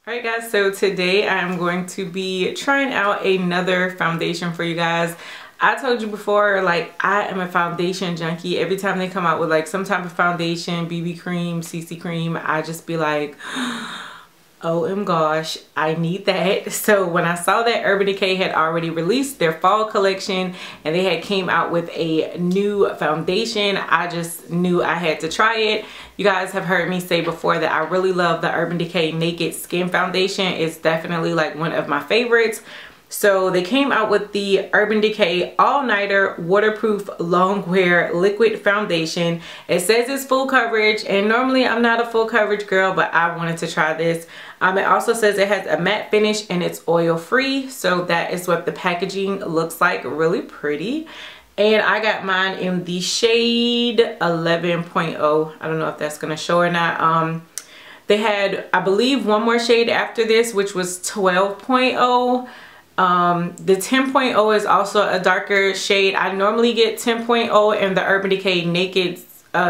Alright guys, so today I'm going to be trying out another foundation for you guys. I told you before, like, I am a foundation junkie. Every time they come out with like some type of foundation, BB cream, CC cream, I just be like, oh gosh, I need that. So when I saw that Urban Decay had already released their fall collection and they had came out with a new foundation, I just knew I had to try it. You guys have heard me say before that I really love the Urban Decay Naked Skin Foundation. It's definitely like one of my favorites. So they came out with the Urban Decay All Nighter Waterproof Long Wear Liquid Foundation. It says it's full coverage, and normally I'm not a full coverage girl, but I wanted to try this. It also says it has a matte finish and it's oil free. So that is what the packaging looks like. Really pretty. And I got mine in the shade 11.0. I don't know if that's going to show or not. They had, I believe, one more shade after this, which was 12.0. The 10.0 is also a darker shade. I normally get 10.0 in the Urban Decay Naked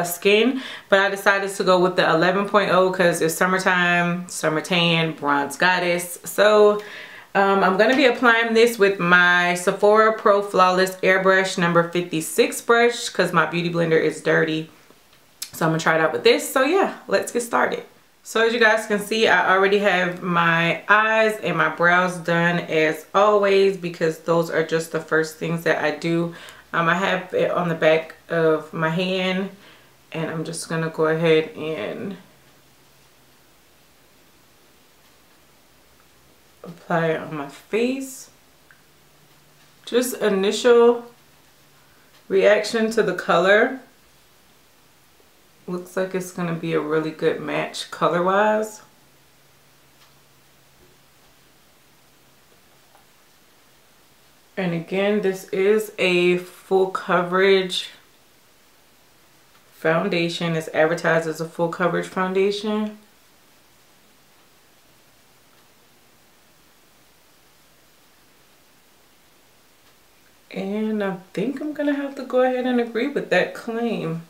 Skin, but I decided to go with the 11.0 because it's summertime, summer tan, bronze goddess. So I'm going to be applying this with my Sephora Pro Flawless Airbrush number 56 brush because my beauty blender is dirty. So I'm going to try it out with this. So yeah, let's get started. So as you guys can see, I already have my eyes and my brows done as always because those are just the first things that I do. I have it on the back of my hand and I'm just going to go ahead and apply it on my face. Just initial reaction to the color. Looks like it's going to be a really good match color wise. And again, this is a full coverage foundation. It's advertised as a full coverage foundation. And I think I'm going to have to go ahead and agree with that claim.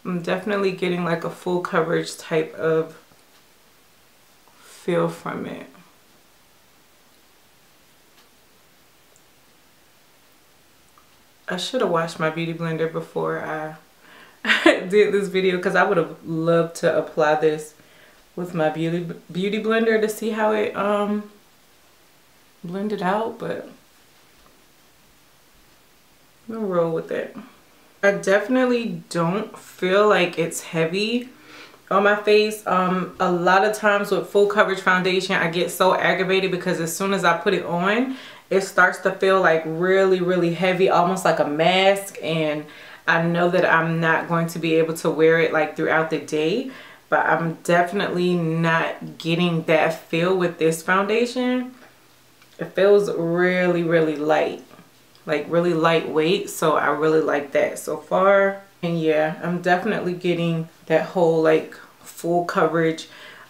I'm definitely getting like a full coverage type of feel from it. I should have washed my beauty blender before I did this video because I would have loved to apply this with my beauty blender to see how it blended out, but I'm gonna roll with it. I definitely don't feel like it's heavy on my face. A lot of times with full coverage foundation, I get so aggravated because as soon as I put it on, it starts to feel like really heavy, almost like a mask. And I know that I'm not going to be able to wear it like throughout the day, but I'm definitely not getting that feel with this foundation. It feels really light. Like really lightweight, so I really like that so far. And yeah, I'm definitely getting that whole like full coverage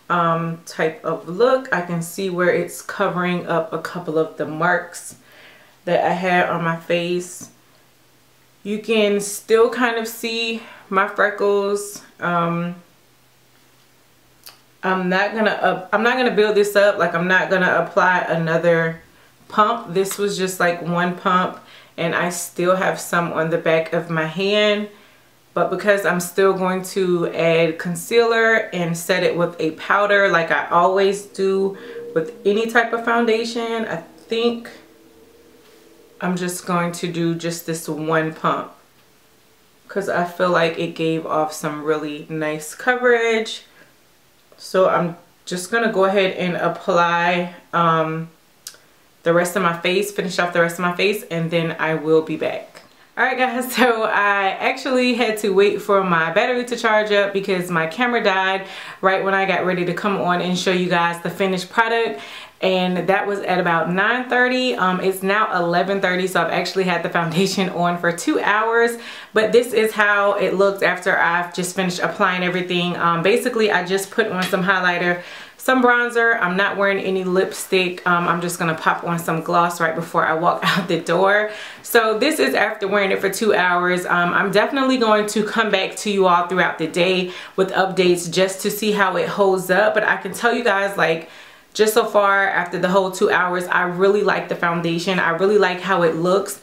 type of look. I can see where it's covering up a couple of the marks that I had on my face. You can still kind of see my freckles. I'm not gonna build this up. Like, I'm not gonna apply another pump. This was just like one pump and I still have some on the back of my hand, but because I'm still going to add concealer and set it with a powder like I always do with any type of foundation, I think I'm just going to do just this one pump because I feel like it gave off some really nice coverage. So I'm just gonna go ahead and apply the rest of my face, finish off the rest of my face, and then I will be back. Alright guys, so I actually had to wait for my battery to charge up because my camera died right when I got ready to come on and show you guys the finished product. And that was at about 9:30. It's now 11:30, so I've actually had the foundation on for 2 hours. But this is how it looked after I've just finished applying everything. Basically, I just put on some highlighter, some bronzer. I'm not wearing any lipstick. I'm just gonna pop on some gloss right before I walk out the door. So this is after wearing it for 2 hours. I'm definitely going to come back to you all throughout the day with updates just to see how it holds up. But I can tell you guys, like, just so far after the whole 2 hours, I really like the foundation. I really like how it looks.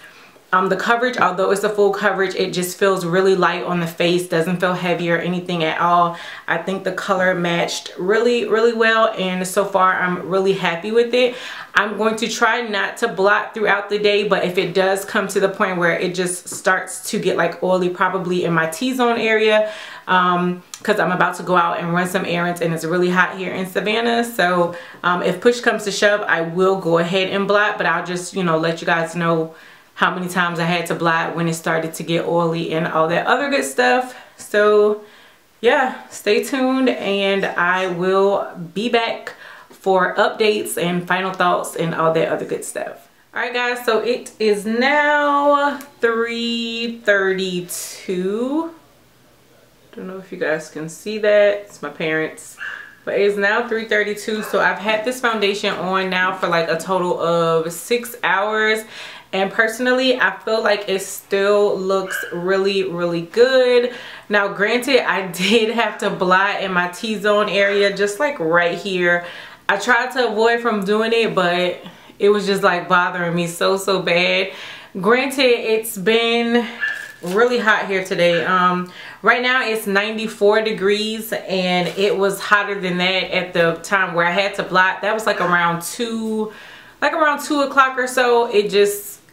The coverage, although it's a full coverage, it just feels really light on the face, doesn't feel heavy or anything at all. I think the color matched really well, and so far I'm really happy with it. I'm going to try not to blot throughout the day, but if it does come to the point where it just starts to get like oily, probably in my T-zone area, because I'm about to go out and run some errands and it's really hot here in Savannah. So if push comes to shove, I will go ahead and blot, but I'll just, you know, let you guys know how many times I had to blot when it started to get oily and all that other good stuff. So yeah, stay tuned and I will be back for updates and final thoughts and all that other good stuff. Alright guys, so it is now 3:32. Don't know if you guys can see that. It's my parents. But it's now 3:32, so I've had this foundation on now for like a total of 6 hours. And personally, I feel like it still looks really good. Now, granted, I did have to blot in my T-zone area, just like right here. I tried to avoid from doing it, but it was just like bothering me so bad. Granted, it's been really hot here today. Right now it's 94 degrees and it was hotter than that at the time where I had to blot. That was like around 2 o'clock or so.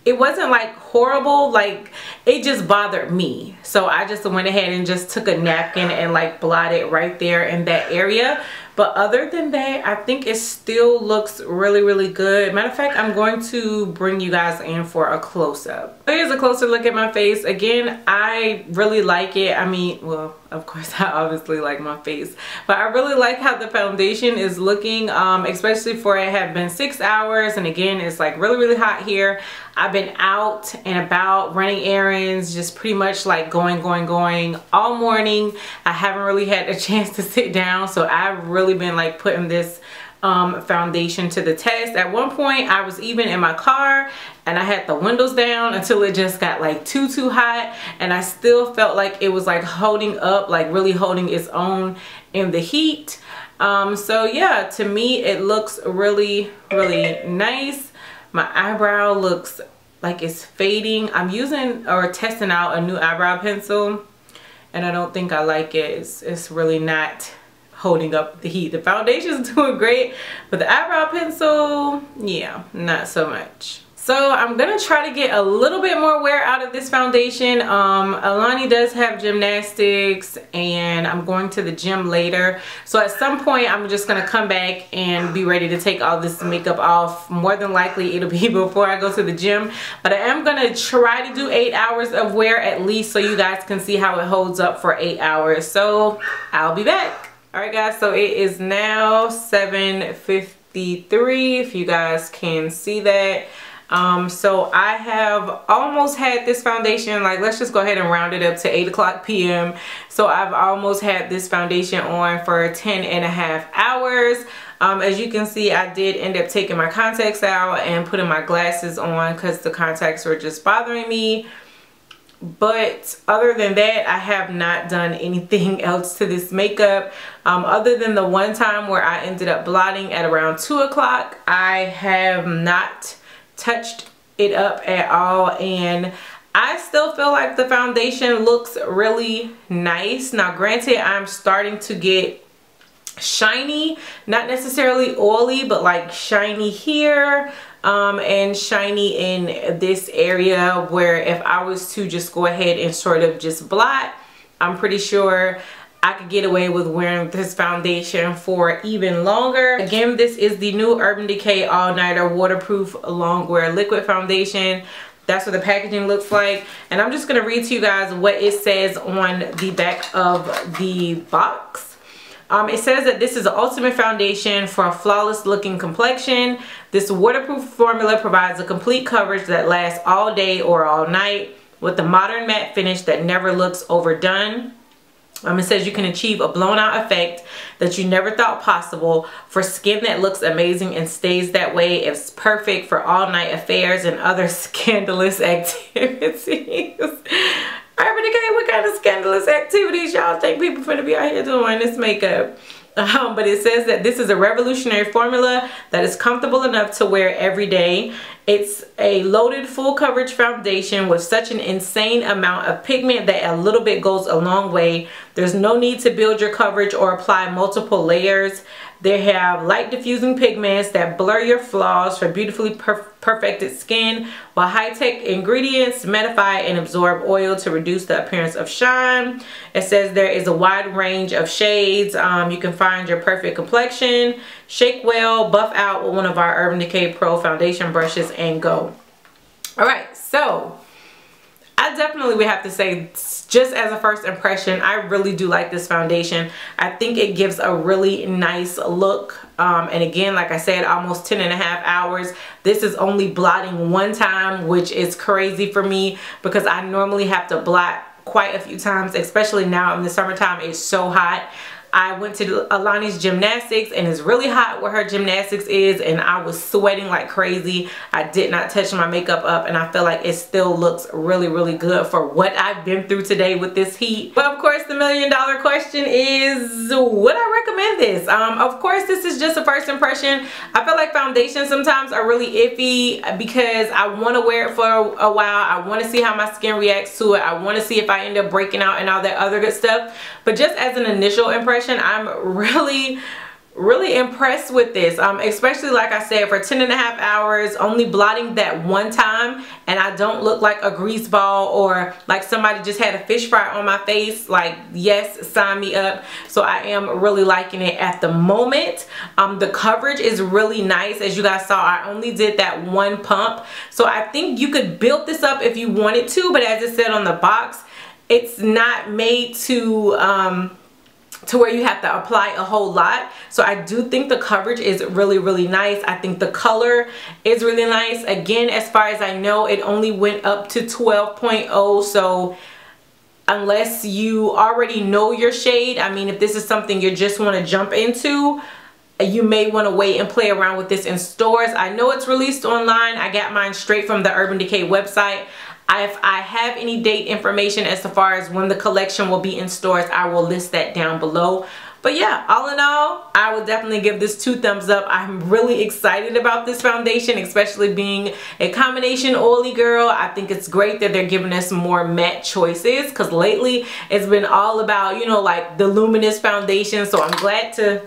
It wasn't like horrible, like it just bothered me. So I just went ahead and just took a napkin and like blotted right there in that area. But other than that, I think it still looks really good. Matter of fact, I'm going to bring you guys in for a close-up. Here's a closer look at my face. Again, I really like it. I mean, well, of course I obviously like my face, but I really like how the foundation is looking, especially for it have been 6 hours. And again, it's like really hot here. I've been out and about running errands, just pretty much like going all morning. I haven't really had a chance to sit down, so I've really been like putting this foundation to the test. At one point I was even in my car and I had the windows down until it just got like too hot, and I still felt like it was like holding up, like really holding its own in the heat. So yeah, to me it looks really nice. My eyebrow looks like it's fading. I'm using or testing out a new eyebrow pencil and I don't think I like it. It's really not holding up the heat. The foundation's doing great, but the eyebrow pencil, yeah, not so much. So I'm gonna try to get a little bit more wear out of this foundation. Alani does have gymnastics and I'm going to the gym later. So at some point I'm just gonna come back and be ready to take all this makeup off. More than likely it'll be before I go to the gym. But I am gonna try to do 8 hours of wear at least so you guys can see how it holds up for 8 hours. So I'll be back. Alright guys, so it is now 7:53 if you guys can see that. So I have almost had this foundation, like let's just go ahead and round it up to 8 p.m. So I've almost had this foundation on for 10.5 hours. As you can see, I did end up taking my contacts out and putting my glasses on because the contacts were just bothering me. But other than that, I have not done anything else to this makeup. Other than the one time where I ended up blotting at around 2 o'clock, I have not touched it up at all, and I still feel like the foundation looks really nice. Now granted, I'm starting to get shiny, not necessarily oily, but like shiny here and shiny in this area, where if I was to just go ahead and sort of just blot, I'm pretty sure I could get away with wearing this foundation for even longer. Again, this is the new Urban Decay All Nighter Waterproof Longwear Liquid Foundation. That's what the packaging looks like. And I'm just gonna read to you guys what it says on the back of the box. It says that this is the ultimate foundation for a flawless looking complexion. This waterproof formula provides a complete coverage that lasts all day or all night with a modern matte finish that never looks overdone. It says you can achieve a blown out effect that you never thought possible for skin that looks amazing and stays that way. It's perfect for all night affairs and other scandalous activities. Urban Decay, what kind of scandalous activities y'all think people finna be out here doing this makeup? But it says that this is a revolutionary formula that is comfortable enough to wear every day. It's a loaded full coverage foundation with such an insane amount of pigment that a little bit goes a long way. There's no need to build your coverage or apply multiple layers. They have light diffusing pigments that blur your flaws for beautifully perfected skin, while high-tech ingredients mattify and absorb oil to reduce the appearance of shine. It says there is a wide range of shades. You can find your perfect complexion. Shake well, buff out with one of our Urban Decay Pro foundation brushes, and go. Alright, so I definitely would have to say, just as a first impression, I really do like this foundation. I think it gives a really nice look. And again, like I said, almost 10.5 hours. This is only blotting one time, which is crazy for me because I normally have to blot quite a few times, especially now in the summertime. It's so hot. I went to Alani's gymnastics, and it's really hot where her gymnastics is, and I was sweating like crazy. I did not touch my makeup up, and I feel like it still looks really, really good for what I've been through today with this heat. But of course, the million-dollar question is, would I recommend this? Of course, this is just a first impression. I feel like foundations sometimes are really iffy because I want to wear it for a while. I want to see how my skin reacts to it. I want to see if I end up breaking out and all that other good stuff. But just as an initial impression, I'm really impressed with this, especially like I said, for 10.5 hours, only blotting that one time, and I don't look like a grease ball or like somebody just had a fish fry on my face. Like, yes, sign me up. So I am really liking it at the moment. The coverage is really nice. As you guys saw, I only did that one pump, so I think you could build this up if you wanted to, but as it said on the box, it's not made to where you have to apply a whole lot. So I do think the coverage is really, really nice. I think the color is really nice. Again, as far as I know, it only went up to 12.0. So unless you already know your shade, I mean, if this is something you just want to jump into, you may want to wait and play around with this in stores. I know it's released online. I got mine straight from the Urban Decay website. If I have any date information as far as when the collection will be in stores, I will list that down below. But yeah, all in all, I would definitely give this 2 thumbs up. I'm really excited about this foundation, especially being a combination oily girl. I think it's great that they're giving us more matte choices, because lately it's been all about, you know, like the luminous foundation. So I'm glad to,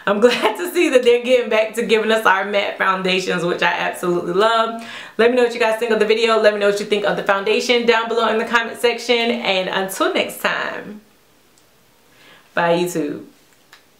I'm glad to see that they're getting back to giving us our matte foundations, which I absolutely love. Let me know what you guys think of the video. Let me know what you think of the foundation down below in the comment section. And until next time. Bye, YouTube.